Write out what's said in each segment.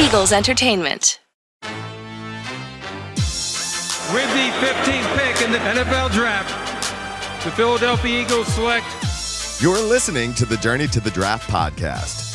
Eagles Entertainment. With the 15th pick in the NFL Draft, the Philadelphia Eagles select. You're listening to the Journey to the Draft podcast.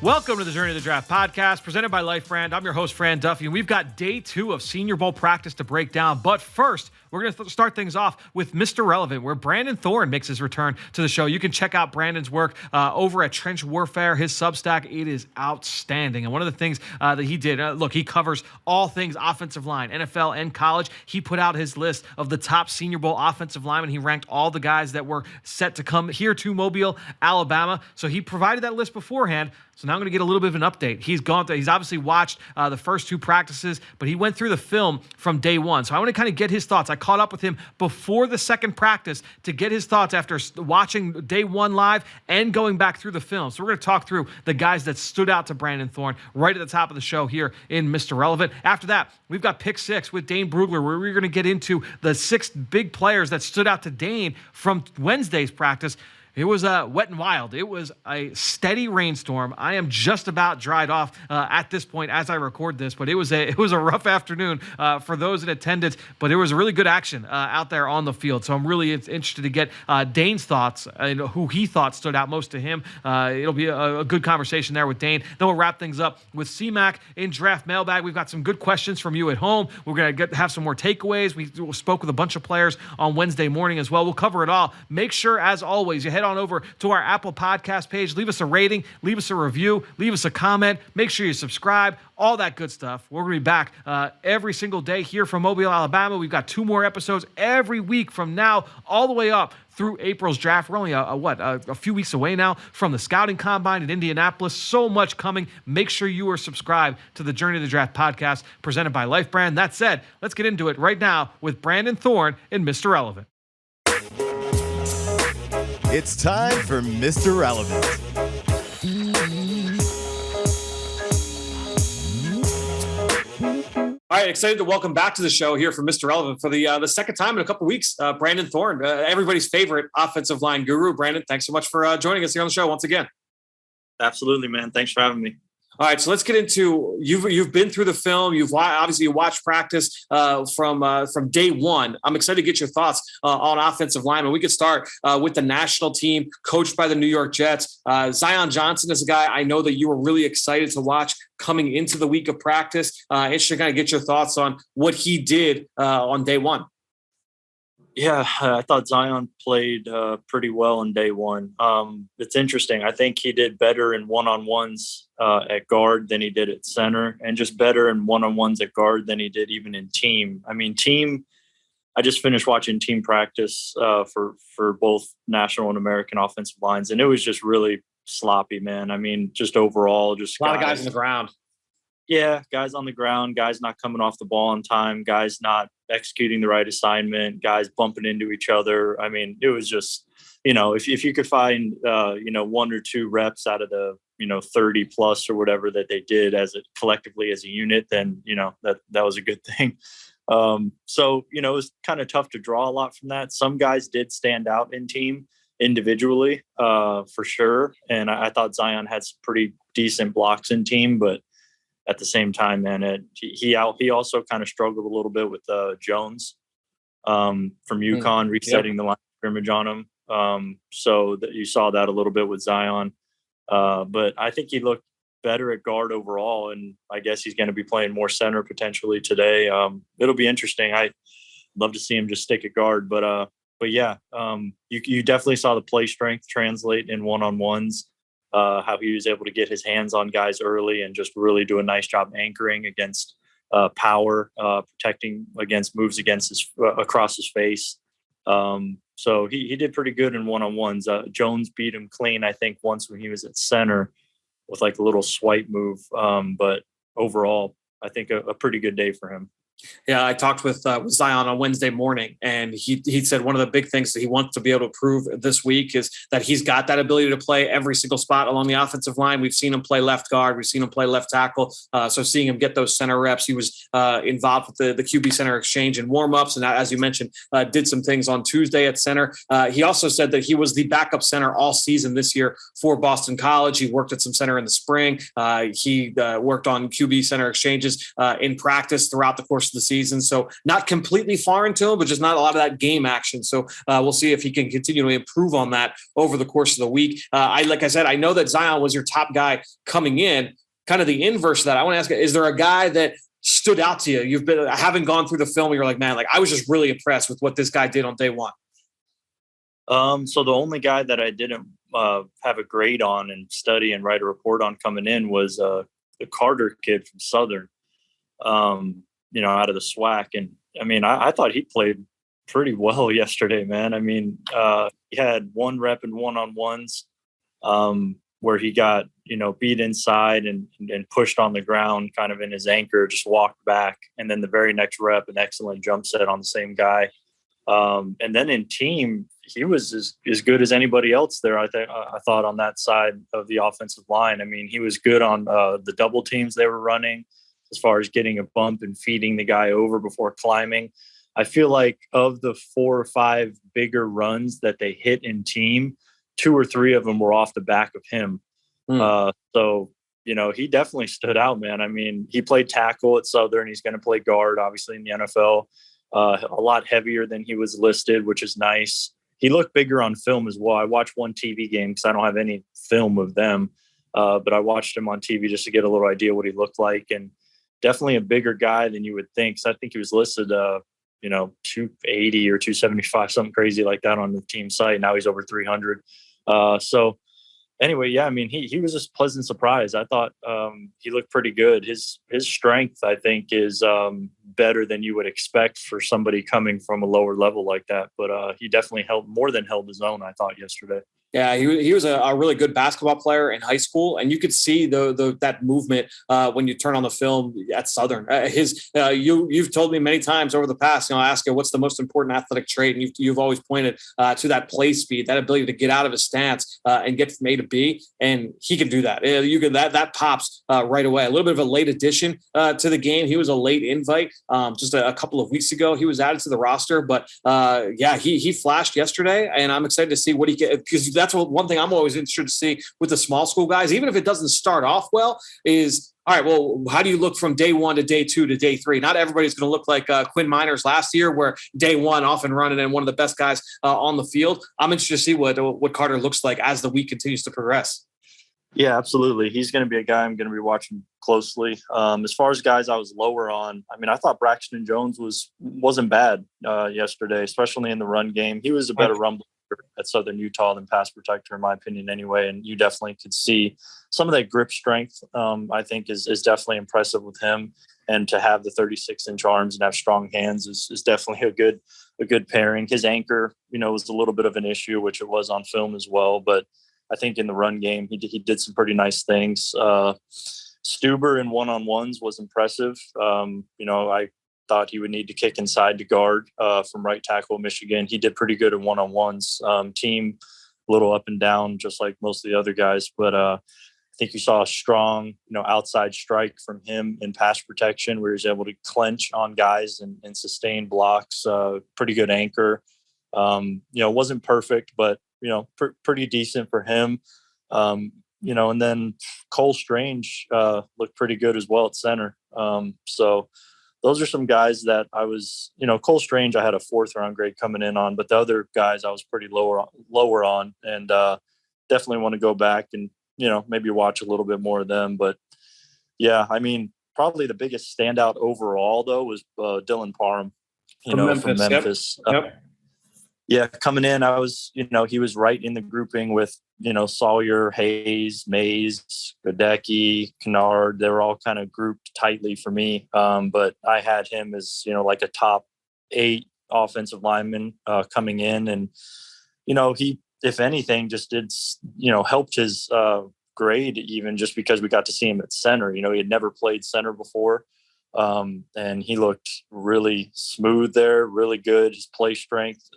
Welcome to the Journey to the Draft podcast, presented by Life Brand. I'm your host, Fran Duffy, and we've got day 2 of Senior Bowl practice to break down. But first, we're going to start things off with Mr. Relevant, where Brandon Thorn makes his return to the show. You can check out Brandon's work over at Trench Warfare, his Substack. It is outstanding. And one of the things that he did, look, he covers all things offensive line, NFL and college. He put out his list of the top Senior Bowl offensive linemen. He ranked all the guys that were set to come here to Mobile, Alabama. So he provided that list beforehand. So now I'm going to get a little bit of an update. He's obviously watched the first 2 practices, but he went through the film from day 1. So I want to kind of get his thoughts. I caught up with him before the second practice to get his thoughts after watching day 1 live and going back through the film. So we're going to talk through the guys that stood out to Brandon Thorn right at the top of the show here in Mr. Relevant. After that, we've got Pick 6 with Dane Brugler, where we're going to get into the 6 big players that stood out to Dane from Wednesday's practice. It was wet and wild. It was a steady rainstorm. I am just about dried off at this point as I record this, but it was a rough afternoon for those in attendance. But it was really good action out there on the field. So I'm really interested to get Dane's thoughts and who he thought stood out most to him. It'll be a good conversation there with Dane. Then we'll wrap things up with CMAC in Draft Mailbag. We've got some good questions from you at home. We're going to have some more takeaways. We spoke with a bunch of players on Wednesday morning as well. We'll cover it all. Make sure, as always, you head on over to our Apple Podcast page. Leave us a rating, leave us a review, leave us a comment. Make sure you subscribe, all that good stuff. We're going to be back every single day here from Mobile, Alabama. We've got 2 more episodes every week from now all the way up through April's draft. We're only a few weeks away now from the scouting combine in Indianapolis. So much coming. Make sure you are subscribed to the Journey to the Draft podcast presented by Life Brand. That said, let's get into it right now with Brandon Thorn and Mr. Relevant. It's time for Mr. Relevant. All right, excited to welcome back to the show here for Mr. Relevant for the second time in a couple of weeks. Brandon Thorn, everybody's favorite offensive line guru. Brandon, thanks so much for joining us here on the show once again. Absolutely, man. Thanks for having me. All right, so let's get into you've been through the film. You've obviously watched practice from day 1. I'm excited to get your thoughts on offensive linemen. We could start with the national team coached by the New York Jets. Zion Johnson is a guy I know that you were really excited to watch coming into the week of practice. Interested to kind of get your thoughts on what he did on day 1. Yeah, I thought Zion played pretty well in day 1. It's interesting. I think he did better in one-on-ones at guard than he did at center, and just better in one-on-ones at guard than he did even in team. I mean, team, I just finished watching team practice for both national and American offensive lines, and it was just really sloppy, man. I mean, just overall, just a lot of guys on the ground. Yeah, guys on the ground, guys not coming off the ball on time, guys not executing the right assignment, guys bumping into each other. I mean, it was just, if you could find, 1 or 2 reps out of the, 30 plus or whatever that they did collectively as a unit, then, that was a good thing. So, it was kind of tough to draw a lot from that. Some guys did stand out in team individually, for sure. And I thought Zion had some pretty decent blocks in team, but at the same time, man, he also kind of struggled a little bit with Jones from UConn resetting the line of scrimmage on him. So that you saw that a little bit with Zion. But I think he looked better at guard overall, and I guess he's going to be playing more center potentially today. It'll be interesting. I'd love to see him just stick at guard, but yeah, you definitely saw the play strength translate in one-on-ones. How he was able to get his hands on guys early and just really do a nice job anchoring against power, protecting against moves across his face. So he did pretty good in one-on-ones. Jones beat him clean, I think, once when he was at center with like a little swipe move. But overall, I think a pretty good day for him. Yeah, I talked with Zion on Wednesday morning, and he said one of the big things that he wants to be able to prove this week is that he's got that ability to play every single spot along the offensive line. We've seen him play left guard, we've seen him play left tackle. So seeing him get those center reps, he was involved with the QB center exchange and warmups, and as you mentioned, did some things on Tuesday at center. He also said that he was the backup center all season this year for Boston College. He worked at some center in the spring. He worked on QB center exchanges in practice throughout the course of the season. So not completely foreign to him, but just not a lot of that game action. So we'll see if he can continually improve on that over the course of the week. Like I said, I know that Zion was your top guy coming in. Kind of the inverse of that, I want to ask you, is there a guy that stood out to you? You've been having gone through the film, you're like, man, like I was just really impressed with what this guy did on day one. So the only guy that I didn't have a grade on and study and write a report on coming in was the Carter kid from Southern. Out of the SWAC. And I mean, I thought he played pretty well yesterday, man. I mean, he had one rep in one-on-ones where he got, beat inside and pushed on the ground kind of in his anchor, just walked back. And then the very next rep, an excellent jump set on the same guy. And then in team, he was as good as anybody else there. I thought on that side of the offensive line. I mean, he was good on the double teams they were running, as far as getting a bump and feeding the guy over before climbing. I feel like of the 4 or 5 bigger runs that they hit in team, 2 or 3 of them were off the back of him. So, he definitely stood out, man. I mean, he played tackle at Southern. He's going to play guard, obviously, in the NFL. A lot heavier than he was listed, which is nice. He looked bigger on film as well. I watched one TV game because I don't have any film of them. But I watched him on TV just to get a little idea what he looked like. And definitely a bigger guy than you would think. So I think he was listed, 280 or 275, something crazy like that on the team site. Now he's over 300. So anyway, yeah, I mean, he was just a pleasant surprise. I thought he looked pretty good. His strength, I think, is better than you would expect for somebody coming from a lower level like that. But he definitely held his own, I thought, yesterday. Yeah, he was a really good basketball player in high school, and you could see that movement when you turn on the film at Southern. You've told me many times over the past, I ask you what's the most important athletic trait, and you've always pointed to that play speed, that ability to get out of his stance and get from A to B, and he can do that. That pops right away. A little bit of a late addition to the game. He was a late invite just a couple of weeks ago. He was added to the roster, but he flashed yesterday, and I'm excited to see what he can, because that's one thing I'm always interested to see with the small school guys, even if it doesn't start off well, is all right, well, how do you look from day 1 to day 2 to day 3? Not everybody's going to look like Quinn Miners last year, where day 1 off and running and one of the best guys on the field. I'm interested to see what Carter looks like as the week continues to progress. Yeah, absolutely. He's going to be a guy I'm going to be watching closely. As far as guys I was lower on, I mean, I thought Braxton Jones wasn't bad yesterday, especially in the run game. He was a better run blocker at Southern Utah than pass protector, in my opinion, anyway. And you definitely could see some of that grip strength. I think is definitely impressive with him. And to have the 36-inch arms and have strong hands is definitely a good pairing. His anchor, was a little bit of an issue, which it was on film as well. But I think in the run game, he did some pretty nice things. Stuber in one-on-ones was impressive. I thought he would need to kick inside to guard from right tackle Michigan. He did pretty good in one-on-ones. Team a little up and down, just like most of the other guys. But I think you saw a strong, outside strike from him in pass protection, where he was able to clench on guys and sustain blocks. Pretty good anchor. Wasn't perfect, but pretty decent for him. And then Cole Strange looked pretty good as well at center. So those are some guys that I was, Cole Strange, I had a 4th round grade coming in on, but the other guys I was pretty lower on, and definitely want to go back and, maybe watch a little bit more of them. But yeah, I mean, probably the biggest standout overall though was Dylan Parham, from Memphis. Yep. Yeah, coming in, I was, he was right in the grouping with, Sawyer, Hayes, Mays, Godecki, Kennard. They were all kind of grouped tightly for me. But I had him as, like a top 8 offensive lineman coming in. And, he, if anything, just did, helped his grade even just because we got to see him at center. He had never played center before. And he looked really smooth there, really good. His play strength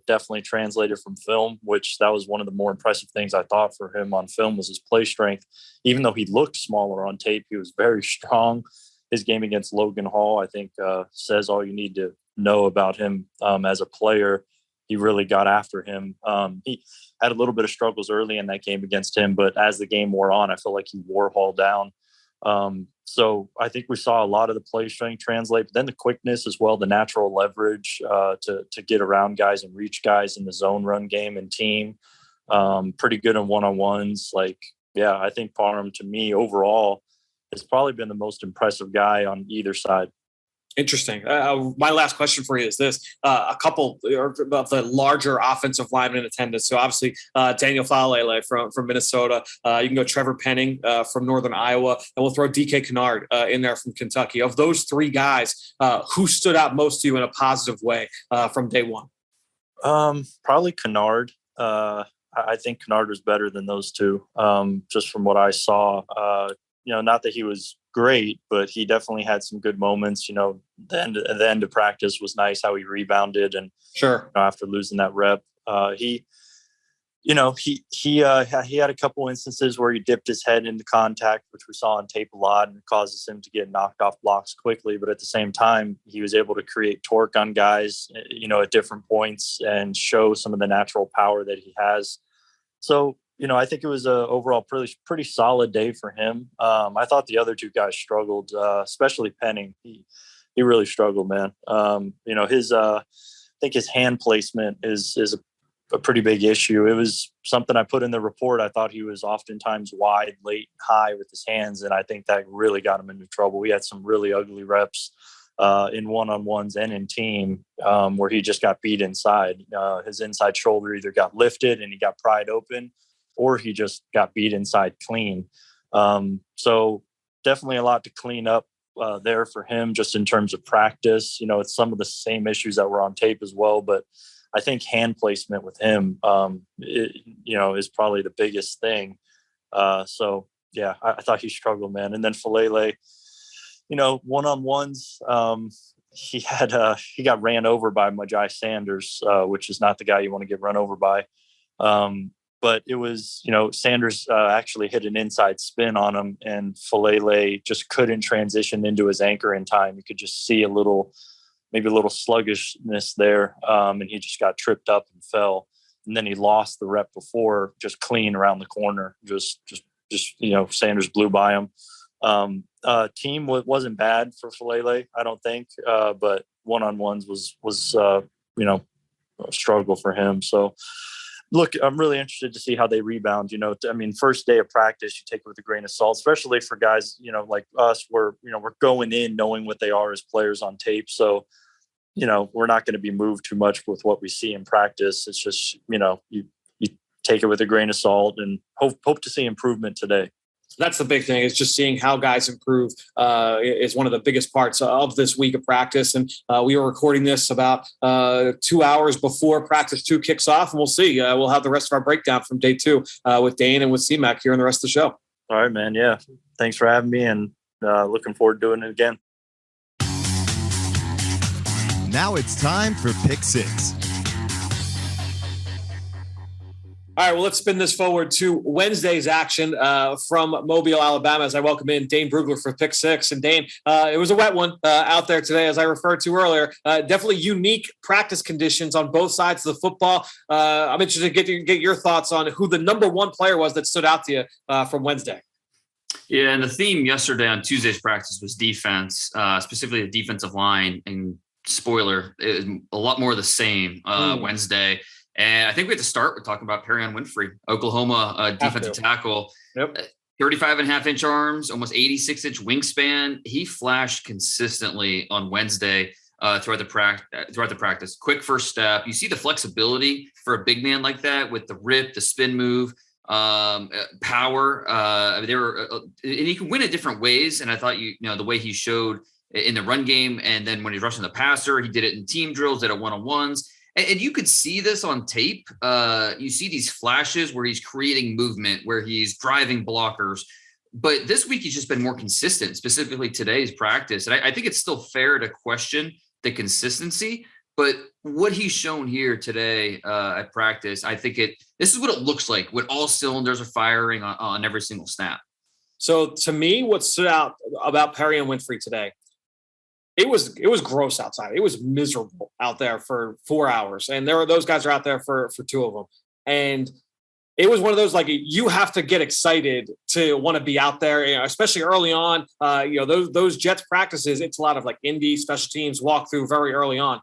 definitely translated from film, which that was one of the more impressive things I thought for him on film was his play strength. Even though he looked smaller on tape, he was very strong. His game against Logan Hall, I think, says all you need to know about him as a player. He really got after him. He had a little bit of struggles early in that game against him, but as the game wore on, I feel like he wore Hall down. So I think we saw a lot of the play strength translate, but then the quickness as well, the natural leverage to get around guys and reach guys in the zone run game and team. Pretty good in one-on-ones. I think Parham, to me, overall, has probably been the most impressive guy on either side. Interesting. My last question for you is this. A couple of the larger offensive linemen in attendance. So obviously Daniel Faalele from Minnesota. You can go Trevor Penning from Northern Iowa. And we'll throw DK Kennard in there from Kentucky. Of those three guys, who stood out most to you in a positive way from day one? Probably Kennard. I think Kennard was better than those two, just from what I saw. Not that he was great, but he definitely had some good moments. The end of practice was nice how he rebounded, and sure, after losing that rep, he had a couple instances where he dipped his head into contact, which we saw on tape a lot, and it causes him to get knocked off blocks quickly. But at the same time, he was able to create torque on guys, at different points and show some of the natural power that he has. So, I think it was a overall pretty solid day for him. I thought the other two guys struggled, especially Penning. He really struggled, man. I think his hand placement is a pretty big issue. It was something I put in the report. I thought he was oftentimes wide, late, high with his hands, and I think that really got him into trouble. We had some really ugly reps in one-on-ones and in team where he just got beat inside. His inside shoulder either got lifted and he got pried open, or he just got beat inside clean. So definitely a lot to clean up there for him just in terms of practice. It's some of the same issues that were on tape as well, but I think hand placement with him, is probably the biggest thing. I thought he struggled, man. And then Faalele, one-on-ones, he got ran over by Majai Sanders, which is not the guy you want to get run over by. But it was, Sanders actually hit an inside spin on him, and Faalele just couldn't transition into his anchor in time. You could just see maybe a little sluggishness there, and he just got tripped up and fell. And then he lost the rep before, just clean around the corner. Just Sanders blew by him. Team wasn't bad for Faalele, I don't think, but one-on-ones was a struggle for him. So. Look, I'm really interested to see how they rebound. First day of practice, you take it with a grain of salt, especially for guys, like us, we're going in knowing what they are as players on tape. So, we're not going to be moved too much with what we see in practice. It's just, you take it with a grain of salt and hope to see improvement today. That's the big thing, is just seeing how guys improve is one of the biggest parts of this week of practice. And we were recording this about 2 hours before practice 2 kicks off. And we'll see. We'll have the rest of our breakdown from day 2 with Dane and with CMAC here in the rest of the show. All right, man. Yeah. Thanks for having me, and looking forward to doing it again. Now it's time for Pick 6. All right, well, let's spin this forward to Wednesday's action from Mobile, Alabama, as I welcome in Dane Brugler for Pick 6. And Dane, it was a wet one out there today, as I referred to earlier. Definitely unique practice conditions on both sides of the football. I'm interested to get your thoughts on who the number one player was that stood out to you from Wednesday. Yeah, and the theme yesterday on Tuesday's practice was defense, specifically the defensive line. And spoiler, it was a lot more of the same Wednesday. And I think we have to start with talking about Perion Winfrey, Oklahoma defensive tackle. Yep. 35.5-inch arms, almost 86-inch wingspan. He flashed consistently on Wednesday throughout the practice. Quick first step. You see the flexibility for a big man like that with the rip, the spin move, power. And he can win it different ways. And I thought the way he showed in the run game, and then when he's rushing the passer, he did it in team drills, did it one-on-ones. And you could see this on tape. You see these flashes where he's creating movement, where he's driving blockers. But this week, he's just been more consistent, specifically today's practice. And I think it's still fair to question the consistency. But what he's shown here today at practice, I think this is what it looks like when all cylinders are firing on every single snap. So to me, what stood out about Perry and Winfrey today, it was gross outside. It was miserable out there for 4 hours. And those guys are out there for 2 of them. And it was one of those, like, you have to get excited to want to be out there, especially early on. Those Jets practices, it's a lot of like indie special teams walk through very early on.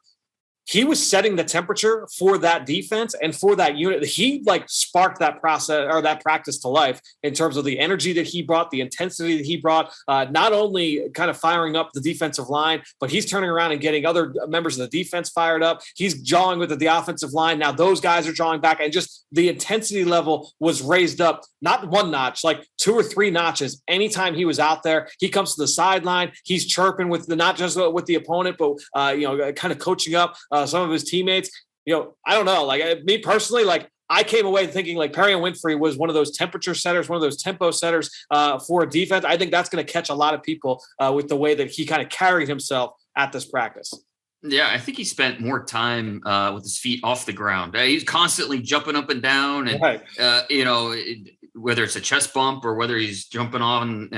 He was setting the temperature for that defense and for that unit. He like sparked that process or that practice to life in terms of the energy that he brought, the intensity that he brought, not only kind of firing up the defensive line, but he's turning around and getting other members of the defense fired up. He's jawing with the offensive line. Now those guys are jawing back, and just the intensity level was raised up, not one notch, like 2 or 3 notches. Anytime he was out there, he comes to the sideline, he's chirping with not just with the opponent, but kind of coaching up some of his teammates. I don't know. Like me personally, like I came away thinking like Perry and Winfrey was one of those temperature setters, one of those tempo setters for a defense. I think that's going to catch a lot of people with the way that he kind of carried himself at this practice. Yeah, I think he spent more time with his feet off the ground. He's constantly jumping up and down, and right. Whether it's a chest bump or whether he's jumping on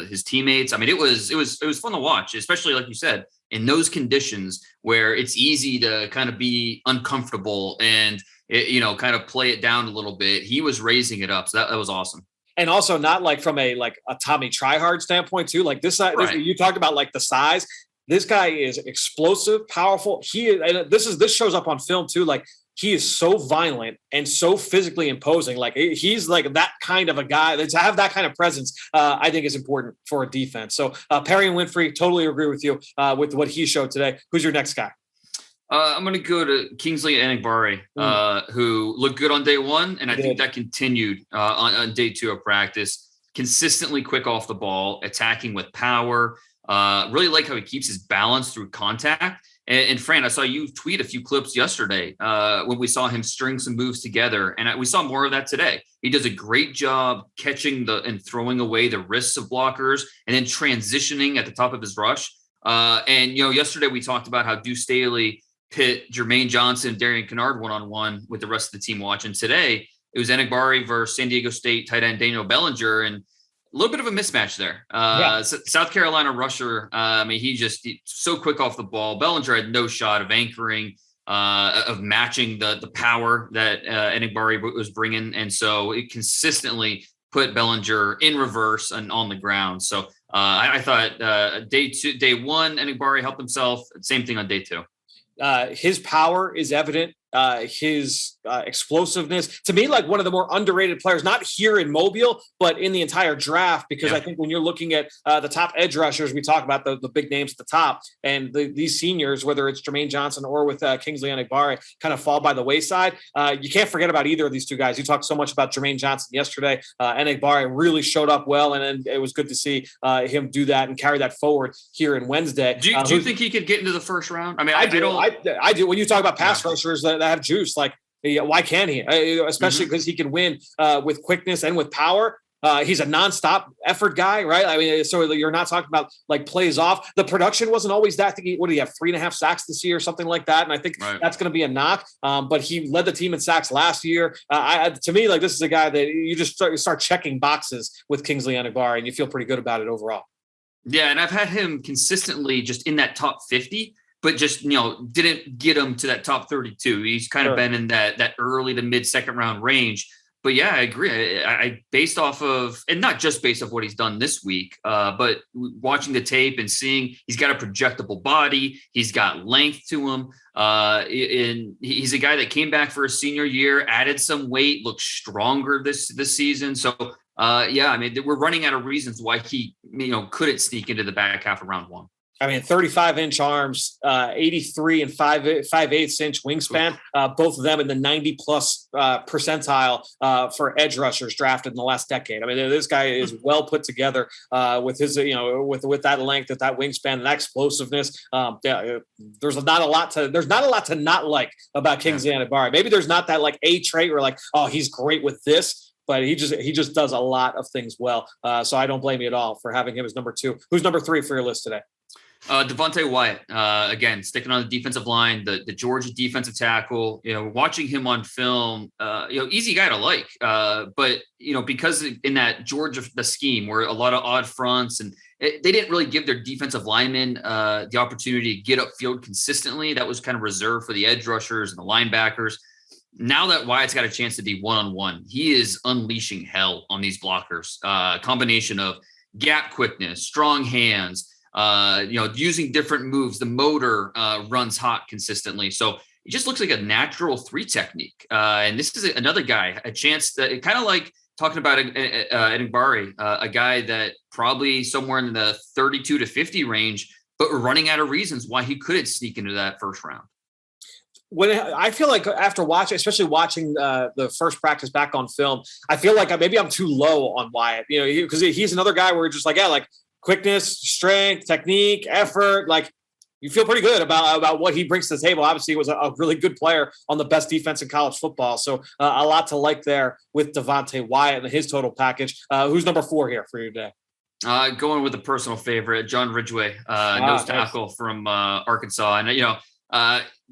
his teammates. I mean, it was fun to watch, especially like you said, in those conditions where it's easy to kind of be uncomfortable and kind of play it down a little bit. He was raising it up, so that was awesome. And also not like from a Tommy Tryhard standpoint too. Like this, right. You talked about like the size. This guy is explosive, powerful. This shows up on film too. Like he is so violent and so physically imposing. Like he's like that kind of a guy. To have that kind of presence, I think is important for a defense. So Perry and Winfrey, totally agree with you with what he showed today. Who's your next guy? I'm going to go to Kingsley Enagbare, who looked good on day one, and I think that continued on day 2 of practice. Consistently quick off the ball, attacking with power. Really like how he keeps his balance through contact. And Fran, I saw you tweet a few clips yesterday when we saw him string some moves together, and we saw more of that today. He does a great job catching and throwing away the wrists of blockers and then transitioning at the top of his rush. Yesterday we talked about how Deuce Staley pit Jermaine Johnson, Darian Kennard one-on-one with the rest of the team watching. Today, it was Enagbare versus San Diego State tight end Daniel Bellinger, and a little bit of a mismatch there. South Carolina rusher, he's so quick off the ball. Bellinger had no shot of anchoring, of matching the power that Enagbare was bringing, and so it consistently put Bellinger in reverse and on the ground. So I thought day 1, Enagbare helped himself. Same thing on day 2. His power is evident. His explosiveness, to me, like one of the more underrated players, not here in Mobile, but in the entire draft, because I think when you're looking at the top edge rushers, we talk about the big names at the top, and these seniors, whether it's Jermaine Johnson or with Kingsley Enagbare, kind of fall by the wayside. You can't forget about either of these 2 guys. You talked so much about Jermaine Johnson yesterday. Enagbare really showed up well, and it was good to see him do that and carry that forward here in Wednesday. Do you think he could get into the first round? I mean, I do. When you talk about pass rushers that have juice, like why can't he? Especially because he can win with quickness and with power. He's a nonstop effort guy, right? I mean, so you're not talking about like plays off. The production wasn't always that. I think what did he have, 3.5 sacks this year or something like that? And I think that's going to be a knock. But he led the team in sacks last year. To me, like this is a guy that you just start checking boxes with Kingsley Enagbare, and you feel pretty good about it overall. Yeah, and I've had him consistently just in that top 50. But just, didn't get him to that top 32. He's kind of been in that early to mid second round range. But yeah, I agree. I based off of, and not just based off what he's done this week, but watching the tape and seeing he's got a projectable body, he's got length to him. And he's a guy that came back for his senior year, added some weight, looks stronger this season. So we're running out of reasons why he, couldn't sneak into the back half of round 1. I mean, 35-inch arms, 83 and 5/8 wingspan, both of them in the 90-plus percentile for edge rushers drafted in the last decade. I mean, this guy is well put together with his, with that length, that wingspan, and that explosiveness. There's not a lot to not like about Kingsley Enagbare. Maybe there's not that like a trait where like, oh, he's great with this. but he just does a lot of things well. So I don't blame you at all for having him as number 2. Who's number 3 for your list today? Devontae Wyatt, again, sticking on the defensive line, the Georgia defensive tackle, watching him on film, easy guy to like. But, because in that Georgia, the scheme where a lot of odd fronts and they didn't really give their defensive linemen the opportunity to get upfield consistently. That was kind of reserved for the edge rushers and the linebackers. Now that Wyatt's got a chance to be one-on-one, he is unleashing hell on these blockers. Combination of gap quickness, strong hands, using different moves. The motor runs hot consistently. So it just looks like a natural 3 technique. And this is another guy, a chance that kind of like talking about Edenbari, a guy that probably somewhere in the 32 to 50 range, but we're running out of reasons why he couldn't sneak into that first round. When I feel like after especially watching the first practice back on film, I feel like maybe I'm too low on Wyatt, because he's another guy where you're just like quickness, strength, technique, effort. Like you feel pretty good about what he brings to the table. Obviously, he was a really good player on the best defense in college football. So a lot to like there with Devontae Wyatt and his total package. Who's number 4 here for you today? Going with a personal favorite, John Ridgeway, nose tackle from Arkansas. And,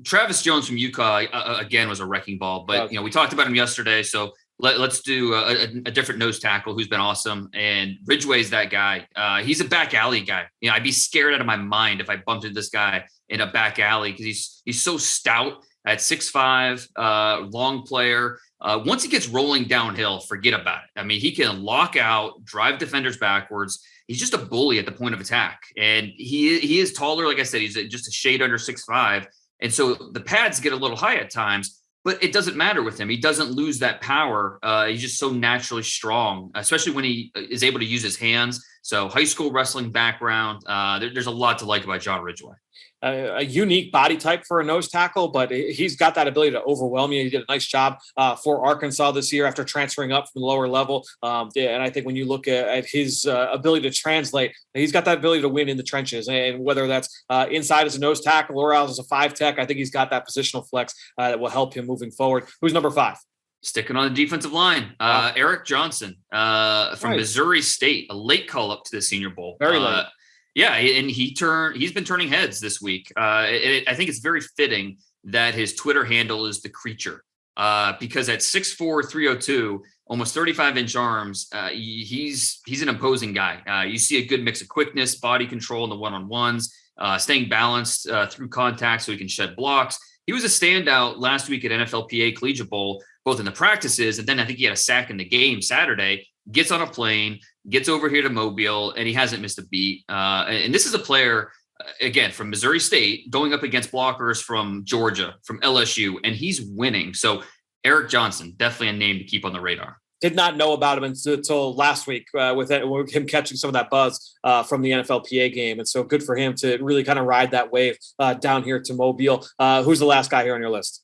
Travis Jones from Utah, again, was a wrecking ball. But, we talked about him yesterday. So let's do a different nose tackle who's been awesome. And Ridgeway's that guy. He's a back alley guy. I'd be scared out of my mind if I bumped into this guy in a back alley because he's so stout at 6'5", long player. Once he gets rolling downhill, forget about it. I mean, he can lock out, drive defenders backwards. He's just a bully at the point of attack. And he is taller. Like I said, he's just a shade under 6'5". And so the pads get a little high at times, but it doesn't matter with him. He doesn't lose that power. He's just so naturally strong, especially when he is able to use his hands. So high school wrestling background, there's a lot to like about John Ridgeway. A unique body type for a nose tackle, but he's got that ability to overwhelm you. He did a nice job for Arkansas this year after transferring up from the lower level. And I think when you look at his ability to translate, he's got that ability to win in the trenches. And whether that's inside as a nose tackle or out as a 5 tech, I think he's got that positional flex that will help him moving forward. Who's number 5? Sticking on the defensive line, Eric Johnson from Missouri State, a late call up to the Senior Bowl. Very late. Yeah, and he's been turning heads this week. I think it's very fitting that his Twitter handle is The Creature because at 6'4", 302, almost 35-inch arms, he's an imposing guy. You see a good mix of quickness, body control in the one-on-ones, staying balanced through contact so he can shed blocks. He was a standout last week at NFLPA Collegiate Bowl, both in the practices, and then I think he had a sack in the game Saturday, gets on a plane, gets over here to Mobile, and he hasn't missed a beat. And this is a player, again, from Missouri State, going up against blockers from Georgia, from LSU, and he's winning. So Eric Johnson, definitely a name to keep on the radar. Did not know about him until last week with him catching some of that buzz from the NFLPA game. And so good for him to really kind of ride that wave down here to Mobile. Who's the last guy here on your list?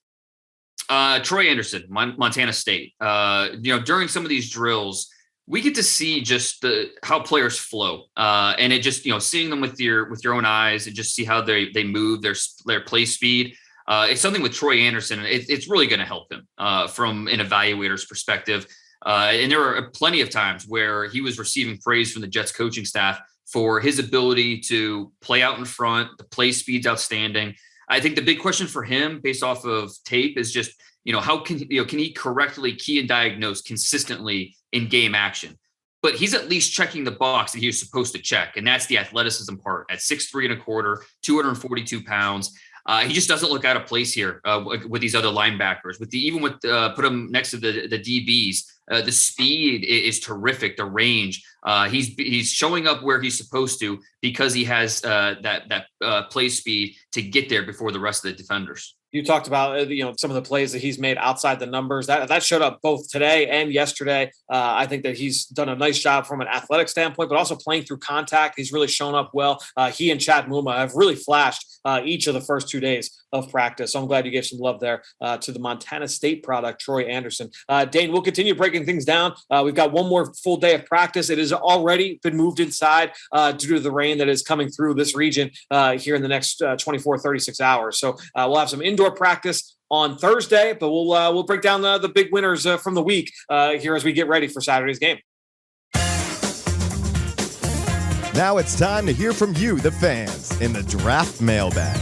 Troy Anderson, Montana State. During some of these drills, we get to see just how players flow, and it just seeing them with your own eyes and just see how they move, their play speed. It's something with Troy Anderson, and it's really going to help him from an evaluator's perspective. And there are plenty of times where he was receiving praise from the Jets coaching staff for his ability to play out in front. The play speed's outstanding. I think the big question for him, based off of tape, is just how can he correctly key and diagnose consistently in game action? But he's at least checking the box that he was supposed to check, and that's the athleticism part. At 6'3¼ 242 pounds, he just doesn't look out of place here with these other linebackers. Put him next to the DBs. The speed is terrific. The range. He's showing up where he's supposed to because he has that play speed to get there before the rest of the defenders. You talked about some of the plays that he's made outside the numbers. That showed up both today and yesterday. I think that he's done a nice job from an athletic standpoint, but also playing through contact. He's really shown up well. He and Chad Muma have really flashed each of the first 2 days of practice. So I'm glad you gave some love there to the Montana State product, Troy Anderson. Dane, we'll continue breaking things down. We've got one more full day of practice. It has already been moved inside due to the rain that is coming through this region here in the next 24, 36 hours. So we'll have some indoor practice on Thursday, but we'll break down the big winners from the week here as we get ready for Saturday's game. Now it's time to hear from you, the fans, in the draft mailbag.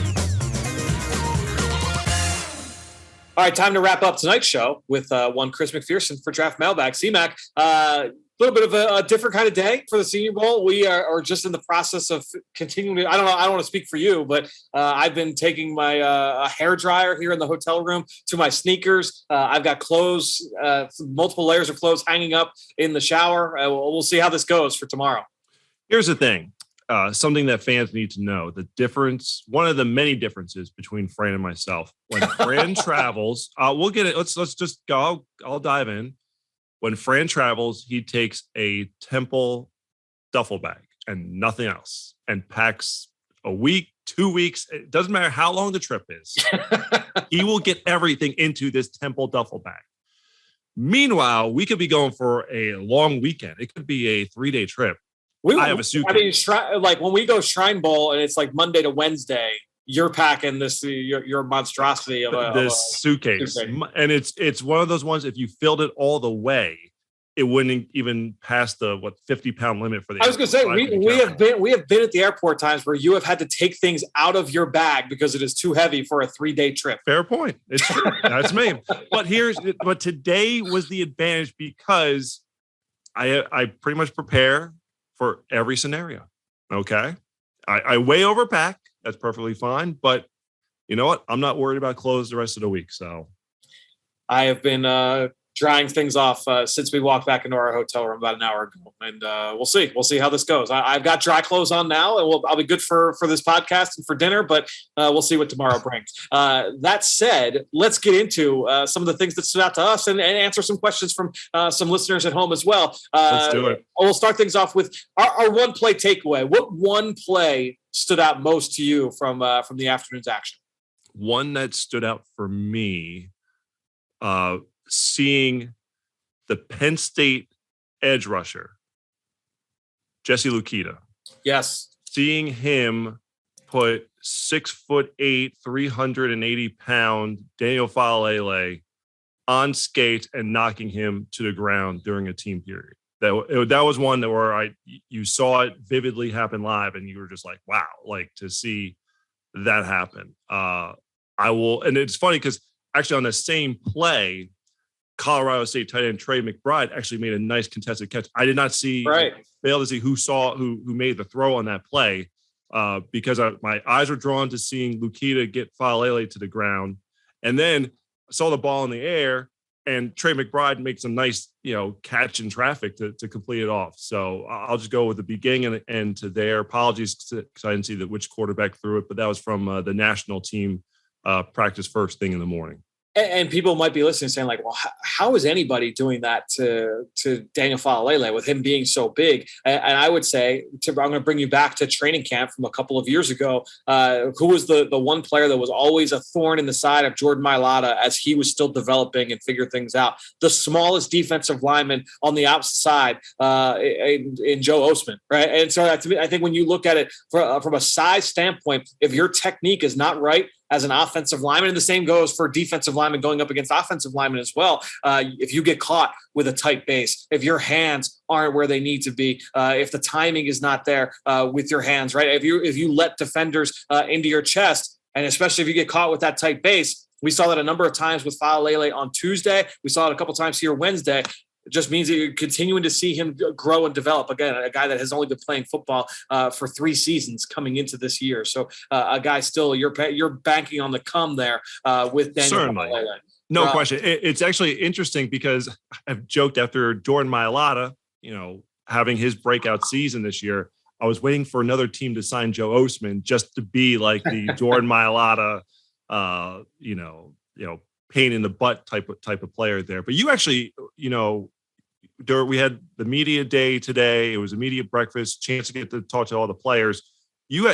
All right, time to wrap up tonight's show with one Chris McPherson for Draft Mailbag. C-Mac, a little bit of a different kind of day for the Senior Bowl. We are just in the process of continuing to, I don't want to speak for you, but I've been taking my hair dryer here in the hotel room to my sneakers. I've got clothes, multiple layers of clothes hanging up in the shower. We'll see how this goes for tomorrow. Here's the thing. Something that fans need to know, the difference, one of the many differences between Fran and myself. When Fran travels, we'll get it. Let's just go. I'll dive in. When Fran travels, he takes a Temple duffel bag and nothing else and packs a week, 2 weeks. It doesn't matter how long the trip is. He will get everything into this Temple duffel bag. Meanwhile, we could be going for a long weekend. It could be a 3-day trip. I have a suitcase. I mean, like when we go Shrine Bowl and it's like Monday to Wednesday, you're packing this your monstrosity of a suitcase, and it's one of those ones. If you filled it all the way, it wouldn't even pass the 50-pound limit for the. I was going to say we have been at the airport times where you have had to take things out of your bag because it is too heavy for a 3-day trip. Fair point. It's true. That's me. But today was the advantage because I pretty much prepare for every scenario. Okay. I way overpack. That's perfectly fine. But you know what? I'm not worried about clothes the rest of the week. So I have been drying things off since we walked back into our hotel room about an hour ago. And we'll see how this goes. I've got dry clothes on now, and I'll be good for this podcast and for dinner, but we'll see what tomorrow brings. That said, let's get into some of the things that stood out to us and answer some questions from some listeners at home as well. Let's do it. We'll start things off with our one play takeaway. What one play stood out most to you from the afternoon's action? One that stood out for me, seeing the Penn State edge rusher, Jesse Lukita. Yes. Seeing him put 6'8", 380-pound Daniel Faalele on skates and knocking him to the ground during a team period. That was one that where you saw it vividly happen live, and you were just like, wow, like to see that happen. And it's funny because actually on the same play, Colorado State tight end Trey McBride actually made a nice contested catch. I did not see, failed to see who made the throw on that play because my eyes were drawn to seeing Lukita get Faalele to the ground. And then I saw the ball in the air and Trey McBride makes a nice, catch in traffic to complete it off. So I'll just go with the beginning and the end to there. Apologies because I didn't see which quarterback threw it, but that was from the national team practice first thing in the morning. And people might be listening saying like, well, how is anybody doing that to Daniel Faalele with him being so big? And I would say, I'm going to bring you back to training camp from a couple of years ago. Who was the one player that was always a thorn in the side of Jordan Mailata as he was still developing and figure things out? The smallest defensive lineman on the opposite side in Joe Osman, right? And so to me, I think when you look at it from a size standpoint, if your technique is not right as an offensive lineman, and the same goes for defensive linemen going up against offensive linemen as well. If you get caught with a tight base, if your hands aren't where they need to be, if the timing is not there with your hands, right? If you let defenders into your chest, and especially if you get caught with that tight base, we saw that a number of times with Faalele on Tuesday. We saw it a couple times here Wednesday. It just means that you're continuing to see him grow and develop. Again, a guy that has only been playing football for 3 seasons coming into this year. So a guy still, you're banking on the come there with Daniel Faalele. No question. It's actually interesting because I've joked after Jordan Mailata, having his breakout season this year, I was waiting for another team to sign Joe Osman just to be like the Jordan Mailata, pain in the butt type of player there. But you actually, we had the media day today. It was a media breakfast, chance to get to talk to all the players. You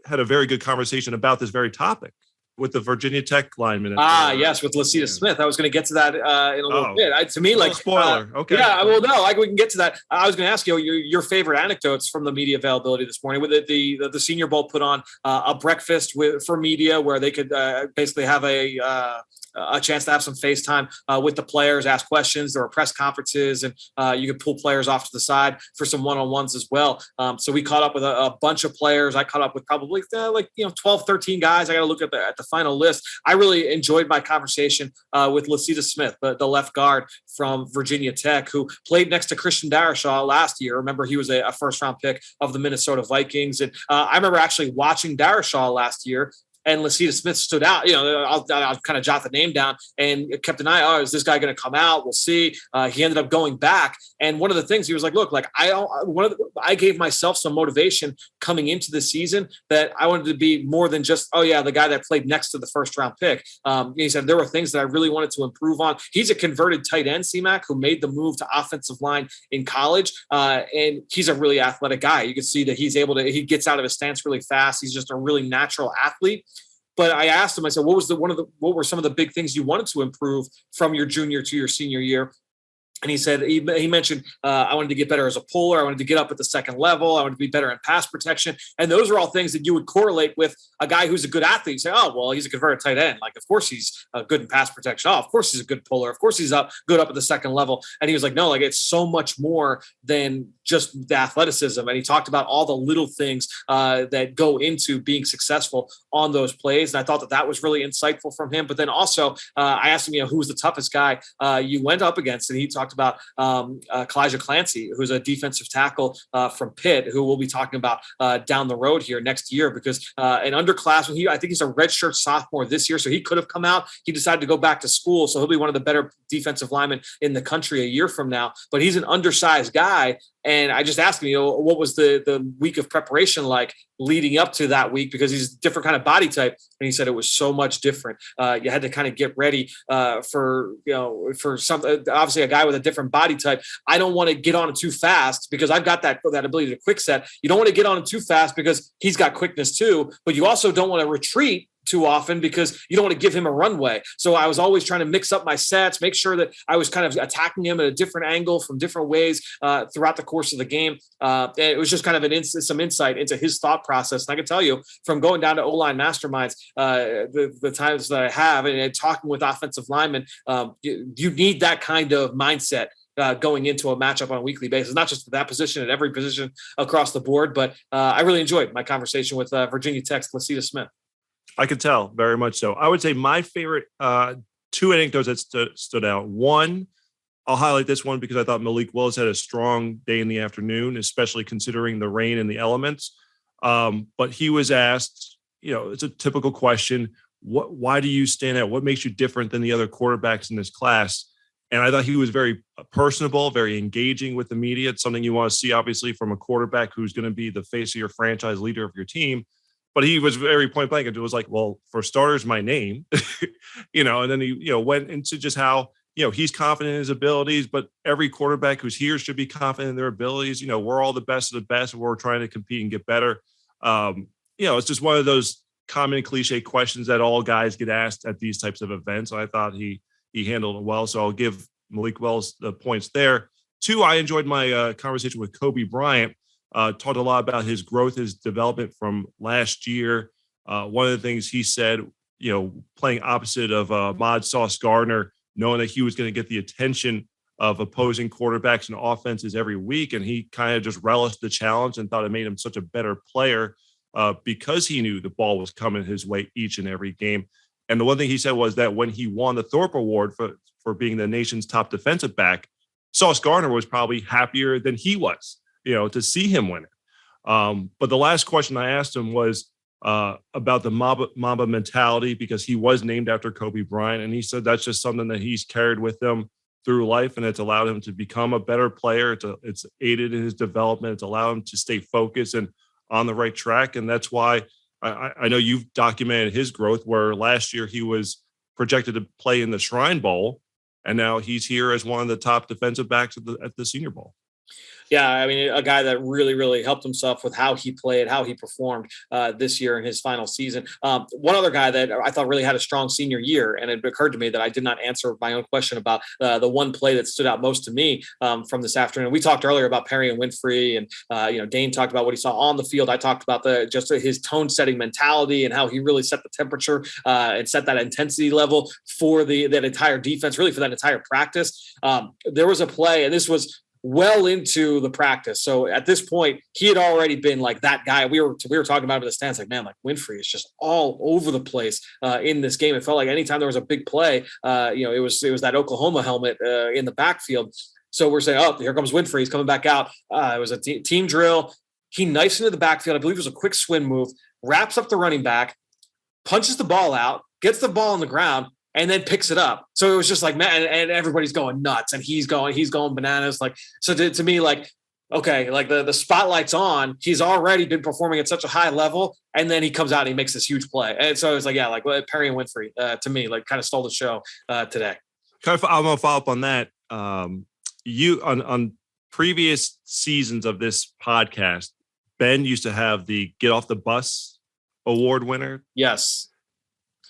had a very good conversation about this very topic with the Virginia Tech lineman. Yes, with Lasita Smith. I was going to get to that in a little bit. To me, like spoiler. Okay. Yeah, well, no, we can get to that. I was going to ask you your favorite anecdotes from the media availability this morning. With the Senior Bowl put on a breakfast for media where they could basically have a a chance to have some FaceTime with the players, ask questions. There were press conferences, and you could pull players off to the side for some one-on-ones as well. So we caught up with a bunch of players. I caught up with probably 12, 13 guys. I got to look at the final list. I really enjoyed my conversation with Lacita Smith, the left guard from Virginia Tech, who played next to Christian Darrisaw last year. Remember, he was a first-round pick of the Minnesota Vikings. And I remember actually watching Darrisaw last year, and Lacita Smith stood out. I'll kind of jot the name down and kept an eye. Oh, is this guy going to come out? We'll see. He ended up going back. And one of the things he was like, look, I gave myself some motivation coming into the season that I wanted to be more than just, the guy that played next to the first round pick. He said there were things that I really wanted to improve on. He's a converted tight end, C-Mac, who made the move to offensive line in college. And he's a really athletic guy. You can see that he gets out of his stance really fast. He's just a really natural athlete. But I asked him, I said, what were some of the big things you wanted to improve from your junior to your senior year? And he said, he mentioned, I wanted to get better as a puller. I wanted to get up at the second level. I wanted to be better in pass protection. And those are all things that you would correlate with a guy who's a good athlete. You say, oh, well, he's a converted tight end. Like, of course he's good in pass protection. Oh, of course he's a good puller. Of course he's good up at the second level. And he was like, no, like, it's so much more than just the athleticism. And he talked about all the little things that go into being successful on those plays. And I thought that was really insightful from him. But then also I asked him, who was the toughest guy you went up against? And he talked about Kalijah Clancy, who's a defensive tackle from Pitt, who we'll be talking about down the road here next year, because an underclassman, I think he's a redshirt sophomore this year, so he could have come out. He decided to go back to school, so he'll be one of the better defensive linemen in the country a year from now. But he's an undersized guy. And I just asked him, what was the week of preparation like leading up to that week? Because he's a different kind of body type. And he said it was so much different. You had to kind of get ready for some, obviously a guy with a different body type. I don't want to get on it too fast because I've got that ability to quick set. You don't want to get on it too fast because he's got quickness too, but you also don't want to retreat too often because you don't want to give him a runway. So I was always trying to mix up my sets, make sure that I was kind of attacking him at a different angle from different ways throughout the course of the game. And it was just kind of some insight into his thought process. And I can tell you from going down to O-line masterminds, the times that I have and talking with offensive linemen, you need that kind of mindset going into a matchup on a weekly basis, not just at that position, at every position across the board. But I really enjoyed my conversation with Virginia Tech's Lacita Smith. I could tell very much so. I would say my favorite two anecdotes that stood out. One, I'll highlight this one because I thought Malik Willis had a strong day in the afternoon, especially considering the rain and the elements. But he was asked, it's a typical question. Why do you stand out? What makes you different than the other quarterbacks in this class? And I thought he was very personable, very engaging with the media. It's something you want to see, obviously, from a quarterback who's going to be the face of your franchise, leader of your team. But he was very point blank. It was like, well, for starters, my name, and then he, went into just how, he's confident in his abilities, but every quarterback who's here should be confident in their abilities. We're all the best of the best. We're trying to compete and get better. It's just one of those common cliche questions that all guys get asked at these types of events. I thought he handled it well. So I'll give Malik Wells the points there. Two, I enjoyed my conversation with Kobe Bryant. Talked a lot about his growth, his development from last year. One of the things he said, playing opposite of Ahmad Sauce Gardner, knowing that he was going to get the attention of opposing quarterbacks and offenses every week. And he kind of just relished the challenge and thought it made him such a better player because he knew the ball was coming his way each and every game. And the one thing he said was that when he won the Thorpe Award for being the nation's top defensive back, Sauce Gardner was probably happier than he was, to see him win it. But the last question I asked him was about the Mamba mentality, because he was named after Kobe Bryant. And he said that's just something that he's carried with him through life, and it's allowed him to become a better player. It's aided in his development. It's allowed him to stay focused and on the right track. And that's why I know you've documented his growth, where last year he was projected to play in the Shrine Bowl, and now he's here as one of the top defensive backs at the Senior Bowl. Yeah, I mean, a guy that really, really helped himself with how he played, how he performed this year in his final season. One other guy that I thought really had a strong senior year, and it occurred to me that I did not answer my own question about the one play that stood out most to me from this afternoon. We talked earlier about Perry and Winfrey, and Dane talked about what he saw on the field. I talked about his tone-setting mentality and how he really set the temperature and set that intensity level for that entire defense, really for that entire practice. There was a play, and this was well into the practice. So at this point, he had already been like that guy. We were talking about it in the stands, like, man, like Winfrey is just all over the place in this game. It felt like anytime there was a big play, it was that Oklahoma helmet in the backfield. So we're saying, oh, here comes Winfrey. He's coming back out. It was a team drill. He knifes into the backfield. I believe it was a quick swing move, wraps up the running back, punches the ball out, gets the ball on the ground, and then picks it up. So it was just like, man, and everybody's going nuts, and he's going bananas. Like, so to me, like, okay, like the spotlight's on, he's already been performing at such a high level, and then he comes out and he makes this huge play. And so it's like, yeah, like Perry and Winfrey, to me, like kind of stole the show today. I'm going to follow up on that. You on previous seasons of this podcast, Ben used to have the Get Off the Bus award winner. Yes.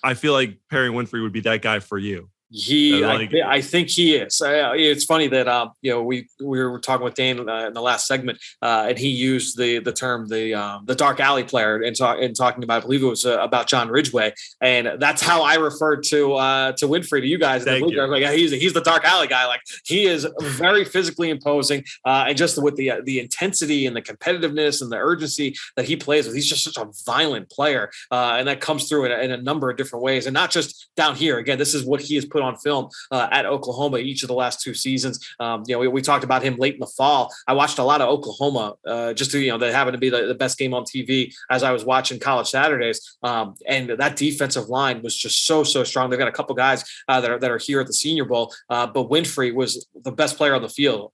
I feel like Perry Winfrey would be that guy for you. I think he is. It's funny that we were talking with Dane in the last segment, and he used the term the dark alley player in talking about, I believe it was about John Ridgway, and that's how I referred to Winfrey to you guys. Thank you. Like, yeah, he's the dark alley guy. Like, he is very physically imposing, and just with the intensity and the competitiveness and the urgency that he plays with, he's just such a violent player, and that comes through in a number of different ways, and not just down here. Again, this is what he has put on film at Oklahoma each of the last two seasons. We talked about him late in the fall. I watched a lot of Oklahoma just to, that happened to be the best game on TV as I was watching College Saturdays. And that defensive line was just so strong. They've got a couple guys that are here at the Senior Bowl, but Winfrey was the best player on the field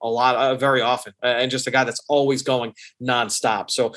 very often, and just a guy that's always going nonstop. So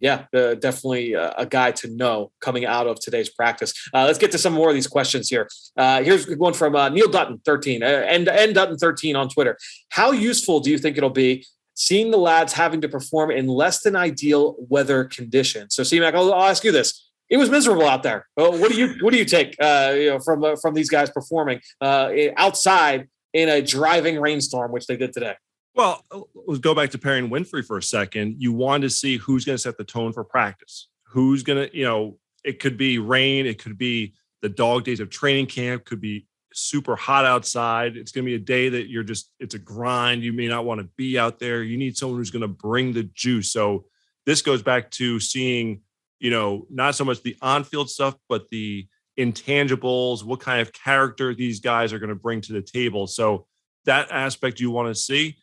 definitely a guy to know coming out of today's practice. Let's get to some more of these questions here. Here's one from Neil Dutton 13 and Dutton 13 on Twitter. How useful do you think it'll be seeing the lads having to perform in less than ideal weather conditions? So, C-Mac, I'll ask you this. It was miserable out there. What do you take from these guys performing outside in a driving rainstorm, which they did today? Well, let's go back to Perry and Winfrey for a second. You want to see who's going to set the tone for practice. Who's going to, it could be rain. It could be the dog days of training camp, could be super hot outside. It's going to be a day that it's a grind. You may not want to be out there. You need someone who's going to bring the juice. So this goes back to seeing, not so much the on-field stuff, but the intangibles, what kind of character these guys are going to bring to the table. So that aspect you want to see.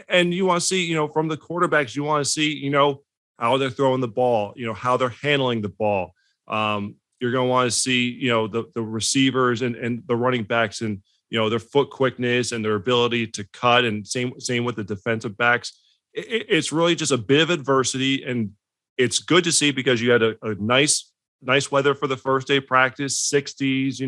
And you want to see, from the quarterbacks, you want to see, how they're throwing the ball, how they're handling the ball. You're going to want to see, the receivers and the running backs and, their foot quickness and their ability to cut, and same with the defensive backs. It's really just a bit of adversity, and it's good to see because you had a nice weather for the first day practice, 60s,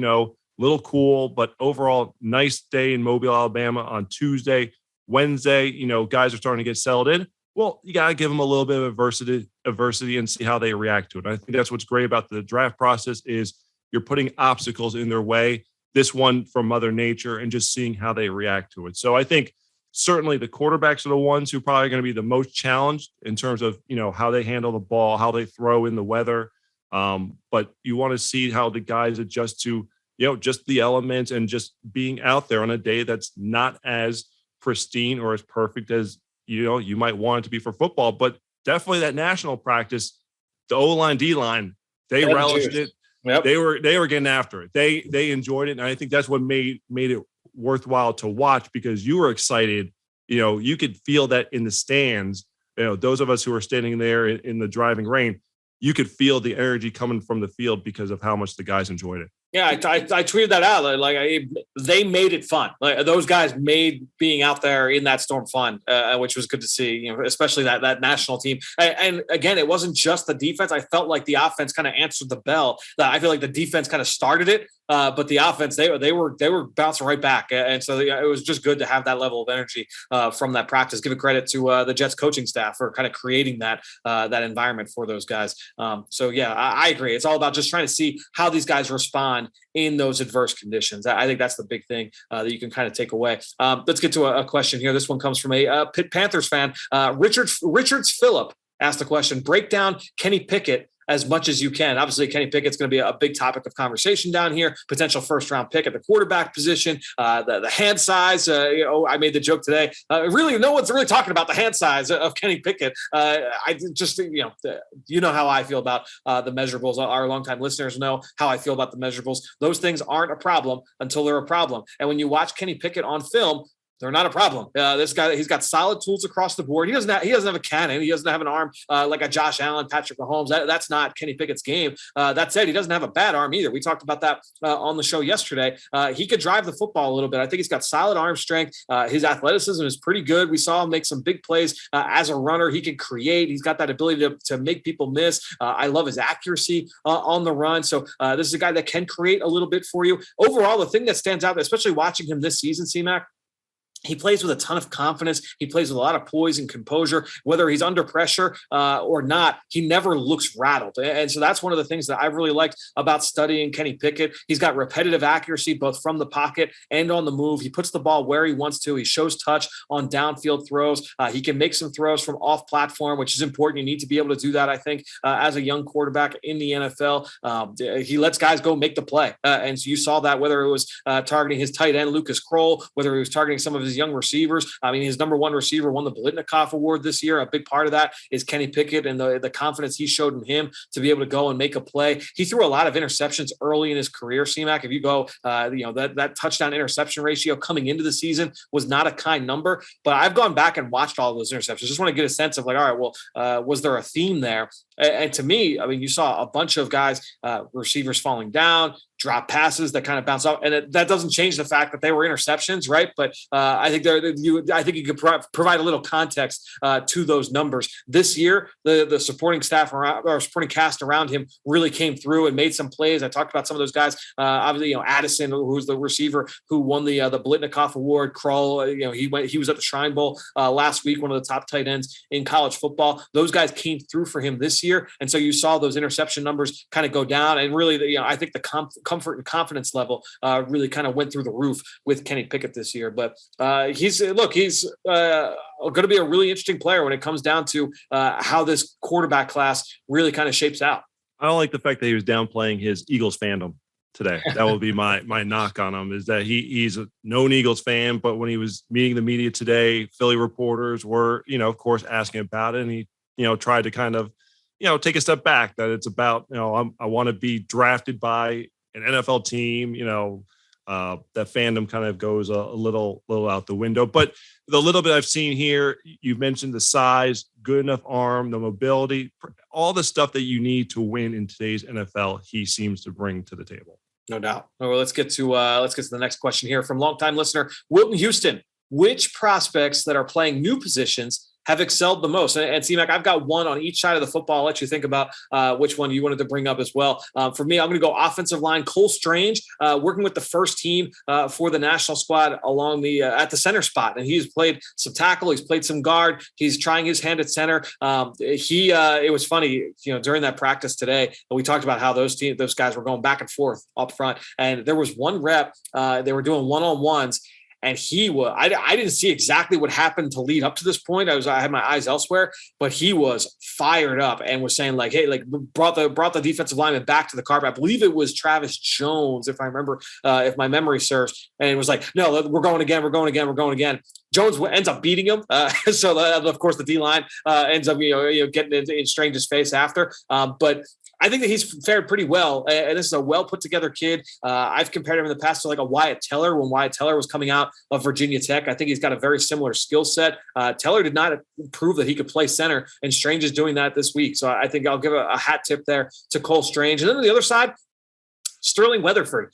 little cool, but overall nice day in Mobile, Alabama on Tuesday. Wednesday, guys are starting to get settled in. Well, you got to give them a little bit of adversity and see how they react to it. I think that's what's great about the draft process is you're putting obstacles in their way, this one from Mother Nature, and just seeing how they react to it. So I think certainly the quarterbacks are the ones who are probably going to be the most challenged in terms of, how they handle the ball, how they throw in the weather. But you want to see how the guys adjust to, just the elements and just being out there on a day that's not as pristine or as perfect as, you might want it to be for football, but definitely that national practice, the O-line, D-line, they relished it. Yep. They were getting after it. They enjoyed it. And I think that's what made it worthwhile to watch, because you were excited. You could feel that in the stands, those of us who were standing there in the driving rain, you could feel the energy coming from the field because of how much the guys enjoyed it. Yeah, I tweeted that out. They made it fun. Those guys made being out there in that storm fun, which was good to see. Especially that national team. And again, it wasn't just the defense. I felt like the offense kind of answered the bell. I feel like the defense kind of started it, But the offense, they were bouncing right back. And so it was just good to have that level of energy from that practice. Give a credit to the Jets coaching staff for kind of creating that environment for those guys. So yeah, I agree. It's all about just trying to see how these guys respond in those adverse conditions. I think that's the big thing that you can kind of take away. Let's get to a question here. This one comes from a Pitt Panthers fan. Richards Phillip asked the question, break down Kenny Pickett as much as you can. Obviously, Kenny Pickett's going to be a big topic of conversation down here. Potential first-round pick at the quarterback position, the hand size. I made the joke today. Really, no one's really talking about the hand size of Kenny Pickett. I just, you know how I feel about the measurables. Our longtime listeners know how I feel about the measurables. Those things aren't a problem until they're a problem. And when you watch Kenny Pickett on film, they're not a problem. This guy, he's got solid tools across the board. He doesn't have a cannon. He doesn't have an arm like a Josh Allen, Patrick Mahomes. That's not Kenny Pickett's game. That said, he doesn't have a bad arm either. We talked about that on the show yesterday. He could drive the football a little bit. I think he's got solid arm strength. His athleticism is pretty good. We saw him make some big plays as a runner. He can create. He's got that ability to make people miss. I love his accuracy on the run. So this is a guy that can create a little bit for you. Overall, the thing that stands out, especially watching him this season, C-Mac, he plays with a ton of confidence. He plays with a lot of poise and composure, whether he's under pressure or not. He never looks rattled. And so that's one of the things that I've really liked about studying Kenny Pickett. He's got repetitive accuracy, both from the pocket and on the move. He puts the ball where he wants to. He shows touch on downfield throws. He can make some throws from off platform, which is important. You need to be able to do that, I think, as a young quarterback in the NFL. He lets guys go make the play. And so you saw that, whether it was targeting his tight end, Lucas Kroll, whether he was targeting some of his young receivers. I mean, his number one receiver won the Blitnikoff Award this year. A big part of that is Kenny Pickett and the confidence he showed in him to be able to go and make a play. He threw a lot of interceptions early in his career, C-Mac. If you go, that touchdown interception ratio coming into the season was not a kind number, but I've gone back and watched all of those interceptions. Just want to get a sense of like, all right, well, was there a theme there? And to me, I mean, you saw a bunch of guys, receivers falling down, drop passes that kind of bounce off, and that doesn't change the fact that they were interceptions, right? But I think you could provide a little context to those numbers. This year, the supporting staff or supporting cast around him really came through and made some plays. I talked about some of those guys. Obviously, Addison, who's the receiver who won the Blitnikoff Award. Kroll, he was at the Shrine Bowl last week, one of the top tight ends in college football. Those guys came through for him this year, and so you saw those interception numbers kind of go down. And really, I think the comfort and confidence level really kind of went through the roof with Kenny Pickett this year. But he's going to be a really interesting player when it comes down to how this quarterback class really kind of shapes out. I don't like the fact that he was downplaying his Eagles fandom today. That will be my knock on him, is that he's a known Eagles fan, but when he was meeting the media today, Philly reporters were, of course, asking about it, and he, tried to kind of, take a step back, that it's about, I want to be drafted by an NFL team, that fandom kind of goes a little out the window. But the little bit I've seen here, you mentioned the size, good enough arm, the mobility, all the stuff that you need to win in today's NFL, he seems to bring to the table. No doubt. Well, let's get to the next question here from longtime listener Wilton Houston. Which prospects that are playing new positions have excelled the most? And C-Mac, I've got one on each side of the football. I'll let you think about which one you wanted to bring up as well. For me, I'm going to go offensive line. Cole Strange, working with the first team for the national squad along at the center spot. And he's played some tackle. He's played some guard. He's trying his hand at center. It was funny, during that practice today, we talked about how those guys were going back and forth up front. And there was one rep, they were doing one-on-ones. And I didn't see exactly what happened to lead up to this point. I had my eyes elsewhere, but he was fired up and was saying like, hey, like brought the defensive lineman back to the carpet. I believe it was Travis Jones, if I remember, if my memory serves. And it was like, no, we're going again. Jones ends up beating him. So of course the D-line ends up, getting in Strange's face after. But I think that he's fared pretty well. And this is a well put together kid. I've compared him in the past to like a Wyatt Teller when Wyatt Teller was coming out of Virginia Tech. I think he's got a very similar skill set. Teller did not prove that he could play center, and Strange is doing that this week. So I think I'll give a hat tip there to Cole Strange. And then on the other side, Sterling Weatherford,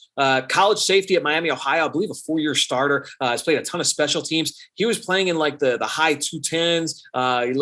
college safety at Miami, Ohio, I believe a 4-year starter. Has played a ton of special teams. He was playing in like the high 210s,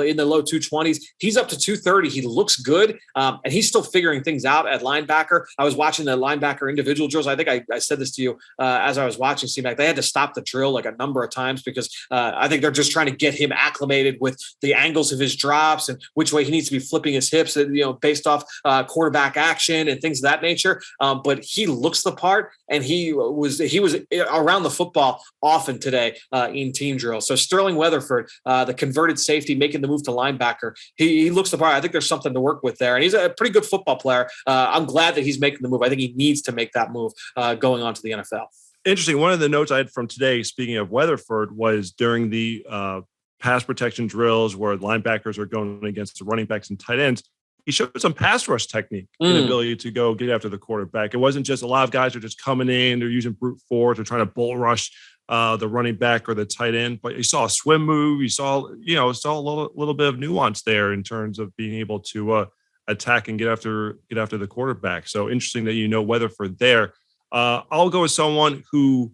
in the low 220s. He's up to 230. He looks good, and he's still figuring things out at linebacker. I was watching the linebacker individual drills. I think I said this to you as I was watching CMAC. They had to stop the drill like a number of times because I think they're just trying to get him acclimated with the angles of his drops and which way he needs to be flipping his hips, based off quarterback action and things of that nature. But he looks the part, and he was around the football often today in team drill. So Sterling Weatherford, the converted safety, making the move to linebacker, he looks the part. I think there's something to work with there, and he's a pretty good football player. I'm glad that he's making the move. I think he needs to make that move going on to the NFL. Interesting. One of the notes I had from today, speaking of Weatherford, was during the pass protection drills where linebackers are going against the running backs and tight ends. He showed some pass rush technique and ability to go get after the quarterback. It wasn't just a lot of guys are just coming in, they're using brute force or trying to bull rush the running back or the tight end, but you saw a swim move. You saw a little bit of nuance there in terms of being able to attack and get after the quarterback. So interesting that Weatherford there. I'll go with someone who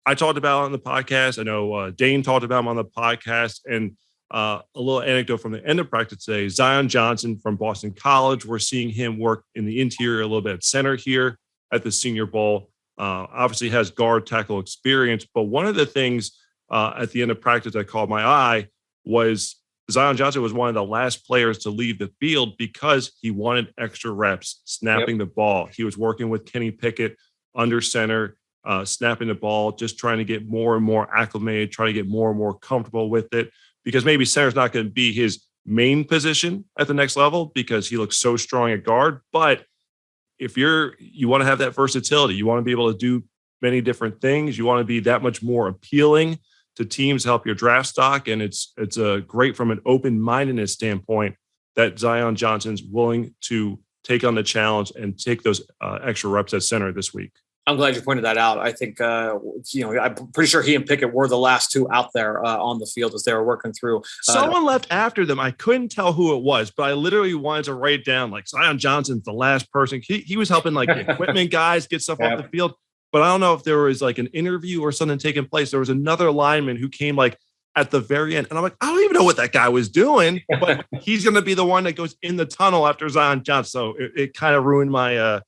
I talked about on the podcast. I know Dane talked about him on the podcast, and a little anecdote from the end of practice today. Zion Johnson from Boston College. We're seeing him work in the interior a little bit at center here at the Senior Bowl. Obviously has guard tackle experience, but one of the things at the end of practice that caught my eye was Zion Johnson was one of the last players to leave the field because he wanted extra reps snapping the ball. He was working with Kenny Pickett under center, snapping the ball, just trying to get more and more acclimated, trying to get more and more comfortable with it, because maybe center's not going to be his main position at the next level because he looks so strong at guard. But if you want to have that versatility, you want to be able to do many different things, you want to be that much more appealing to teams, help your draft stock. And it's great from an open-mindedness standpoint that Zion Johnson's willing to take on the challenge and take those extra reps at center this week. I'm glad you pointed that out. I think, I'm pretty sure he and Pickett were the last two out there on the field as they were working through. Someone left after them. I couldn't tell who it was, but I literally wanted to write down like Zion Johnson's the last person. He was helping like the equipment guys get stuff off the field. But I don't know if there was like an interview or something taking place. There was another lineman who came like at the very end. And I'm like, I don't even know what that guy was doing, but he's going to be the one that goes in the tunnel after Zion Johnson. So it kind of ruined my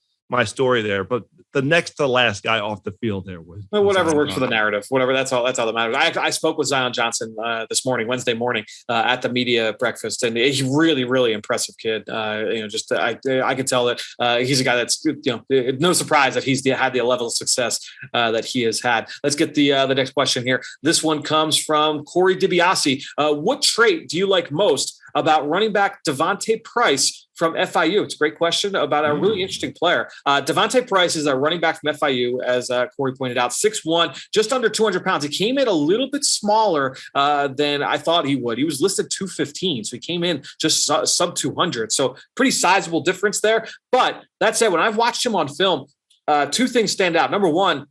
story there. But the next to last guy off the field there was whatever works for the narrative. Whatever, that's all that matters. I spoke with Zion Johnson this morning, Wednesday morning, at the media breakfast, and he's really, really impressive kid. I can tell that he's a guy that's no surprise that he's had the level of success that he has had. Let's get the next question here. This one comes from Corey DiBiase. What trait do you like most about running back Devontae Price from FIU? It's a great question about a really interesting player. Devontae Price is a running back from FIU, as Corey pointed out, 6'1", just under 200 pounds. He came in a little bit smaller than I thought he would. He was listed 215, so he came in just sub 200. So pretty sizable difference there. But that said, when I've watched him on film, two things stand out. Number one,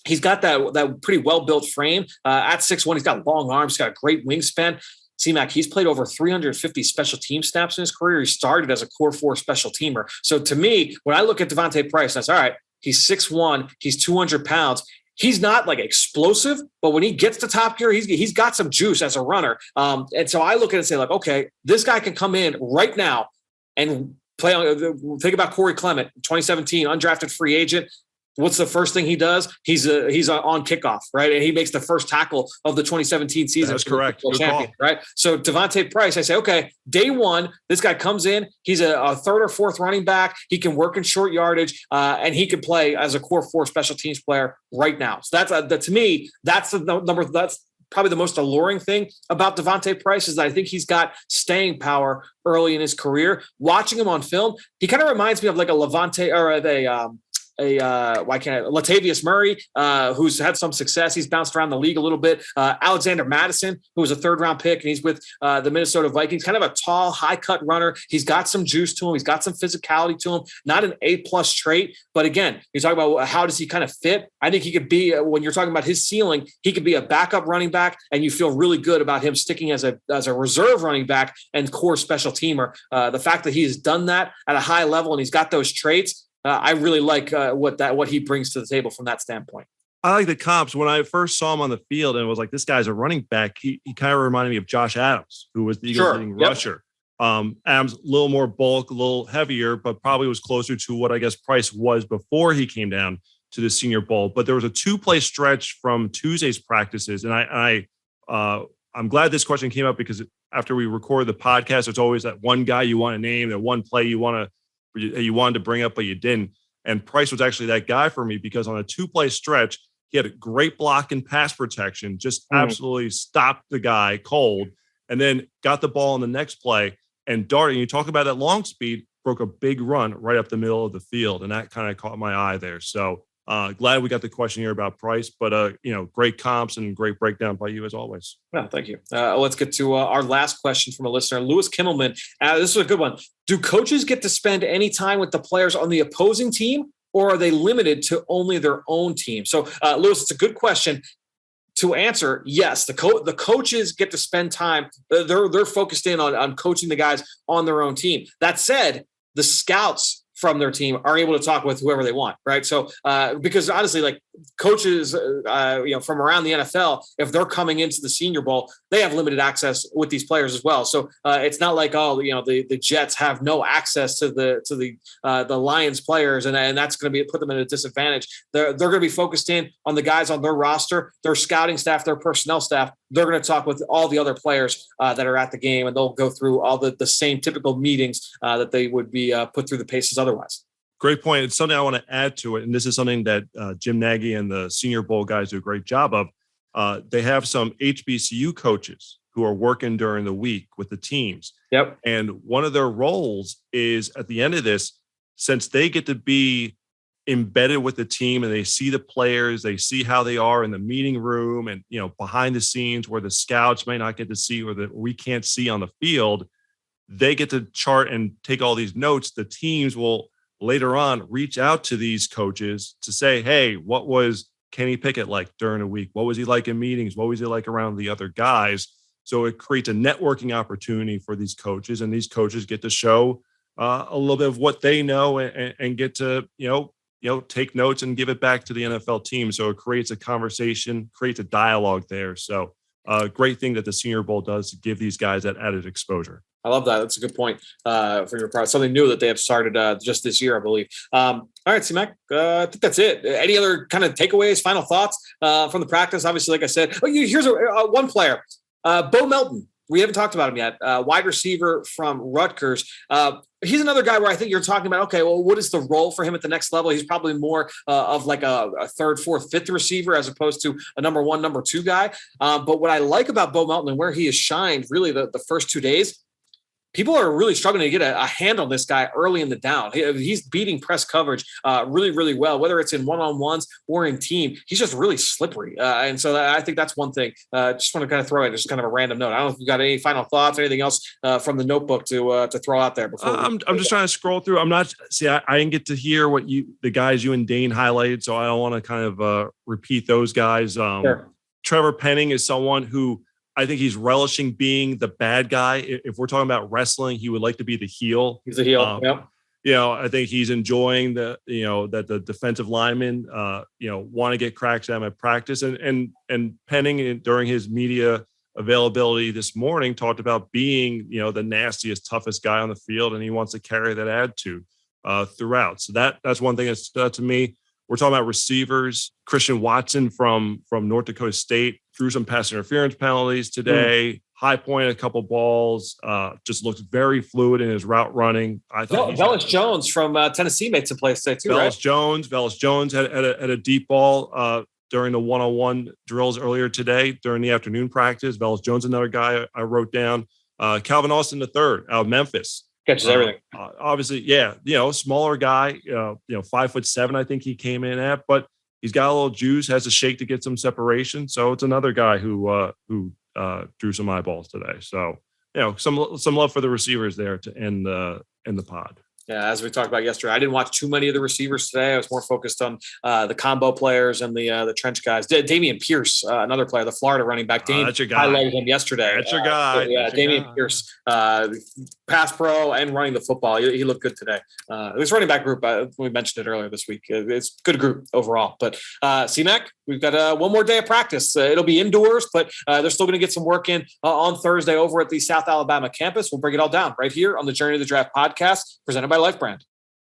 he's got that pretty well-built frame. At 6'1", he's got long arms, he's got a great wingspan. CMAC, he's played over 350 special team snaps in his career. He started as a core 4 special teamer. So to me, when I look at Devontae Price, that's all right. He's 6'1", he's 200 pounds. He's not like explosive, but when he gets to top gear, he's got some juice as a runner. And so I look at it and say, like, okay, this guy can come in right now and play on. Think about Corey Clement, 2017, undrafted free agent. What's the first thing he does? He's on kickoff, right? And he makes the first tackle of the 2017 season. That's correct. Champion, right? So Devontae Price, I say, okay, day one, this guy comes in. He's a third or fourth running back. He can work in short yardage, and he can play as a core 4 special teams player right now. So that's to me, that's the number. That's probably the most alluring thing about Devontae Price is that I think he's got staying power early in his career. Watching him on film, he kind of reminds me of like a Levante or Latavius Murray, who's had some success. He's bounced around the league a little bit. Alexander Madison, who was a 3rd-round pick, and he's with the Minnesota Vikings. Kind of a tall, high-cut runner. He's got some juice to him. He's got some physicality to him. Not an A-plus trait, but again, you're talking about how does he kind of fit? I think he could be, when you're talking about his ceiling, he could be a backup running back, and you feel really good about him sticking as a reserve running back and core special teamer. The fact that he has done that at a high level and he's got those traits, I really like what he brings to the table from that standpoint. I like the comps. When I first saw him on the field and it was like, this guy's a running back, he kind of reminded me of Josh Adams, who was the Eagles leading rusher. Adams, a little more bulk, a little heavier, but probably was closer to what I guess Price was before he came down to the Senior Bowl. But there was a 2-play stretch from Tuesday's practices. And I'm glad this question came up because after we record the podcast, there's always that one guy you want to name, that one play you wanted to bring up, but you didn't. And Price was actually that guy for me because on a 2-play stretch, he had a great block and pass protection, just absolutely stopped the guy cold, and then got the ball in the next play and darting. You talk about that long speed, broke a big run right up the middle of the field, and that kind of caught my eye there. So glad we got the question here about Price, but great comps and great breakdown by you as always. Yeah, thank you. Let's get to our last question from a listener, Lewis Kimmelman. This is a good one. Do coaches get to spend any time with the players on the opposing team, or are they limited to only their own team? So, Lewis, it's a good question. To answer, yes, the coaches get to spend time. They're focused in on coaching the guys on their own team. That said, the scouts from their team are able to talk with whoever they want, right? So, because honestly, like coaches, from around the NFL, if they're coming into the Senior Bowl, they have limited access with these players as well. So it's not like the Jets have no access to the Lions players, and that's going to put them at a disadvantage. They're going to be focused in on the guys on their roster, their scouting staff, their personnel staff. They're going to talk with all the other players that are at the game, and they'll go through all the same typical meetings that they would be put through the paces otherwise. Great point. It's something I want to add to it. And this is something that Jim Nagy and the Senior Bowl guys do a great job of. They have some HBCU coaches who are working during the week with the teams. Yep. And one of their roles is at the end of this, since they get to be embedded with the team and they see the players, they see how they are in the meeting room and, behind the scenes where the scouts may not get to see or that we can't see on the field, they get to chart and take all these notes. The teams will later on reach out to these coaches to say, hey, what was Kenny Pickett like during a week? What was he like in meetings? What was he like around the other guys? So it creates a networking opportunity for these coaches, and these coaches get to show a little bit of what they know and get to, take notes and give it back to the NFL team. So it creates a conversation, creates a dialogue there. So great thing that the Senior Bowl does to give these guys that added exposure. I love that. That's a good point for your part. Something new that they have started just this year, I believe. All right, C-Mac, I think that's it. Any other kind of takeaways, final thoughts from the practice? Obviously, like I said, here's one player, Bo Melton. We haven't talked about him yet. Wide receiver from Rutgers. He's another guy where I think you're talking about, okay, well, what is the role for him at the next level? He's probably more of like a third, fourth, fifth receiver as opposed to a number one, number two guy. But what I like about Bo Melton and where he has shined really the first 2 days, people are really struggling to get a handle on this guy early in the down. He's beating press coverage really, really well, whether it's in one-on-ones or in team. He's just really slippery. And so I think that's one thing. Just want to kind of throw it just kind of a random note. I don't know if you got any final thoughts, anything else from the notebook to throw out there before. I'm just trying to scroll through. I didn't get to hear what the guys you and Dane highlighted, so I don't want to kind of repeat those guys. Sure. Trevor Penning is someone who I think he's relishing being the bad guy. If we're talking about wrestling, he would like to be the heel. He's a heel. Yep. I think he's enjoying that the defensive linemen, want to get cracks at him at practice. And Penning during his media availability this morning talked about being, the nastiest, toughest guy on the field. And he wants to carry that attitude throughout. So that's one thing that stood out to me. We're talking about receivers. Christian Watson from North Dakota State threw some pass interference penalties today. High point a couple balls. Just looked very fluid in his route running. I thought Velus Jones from Tennessee made some plays today too. Velus Jones had a deep ball during the one-on-one drills earlier today during the afternoon practice. Velus Jones, another guy I wrote down. Calvin Austin III out of Memphis. Catches everything. Obviously, smaller guy, 5'7", I think he came in at, but he's got a little juice, has a shake to get some separation. So it's another guy who drew some eyeballs today. So, some love for the receivers there to end the pod. Yeah, as we talked about yesterday, I didn't watch too many of the receivers today. I was more focused on the combo players and the trench guys. Damian Pierce, another player, the Florida running back. Dame highlighted him yesterday. That's your guy. Damian Pierce, pass pro and running the football. He looked good today. This running back group, we mentioned it earlier this week. It's a good group overall. But C-Mac, we've got one more day of practice. It'll be indoors, but they're still going to get some work in on Thursday over at the South Alabama campus. We'll break it all down right here on the Journey to the Draft podcast presented by Life Brand.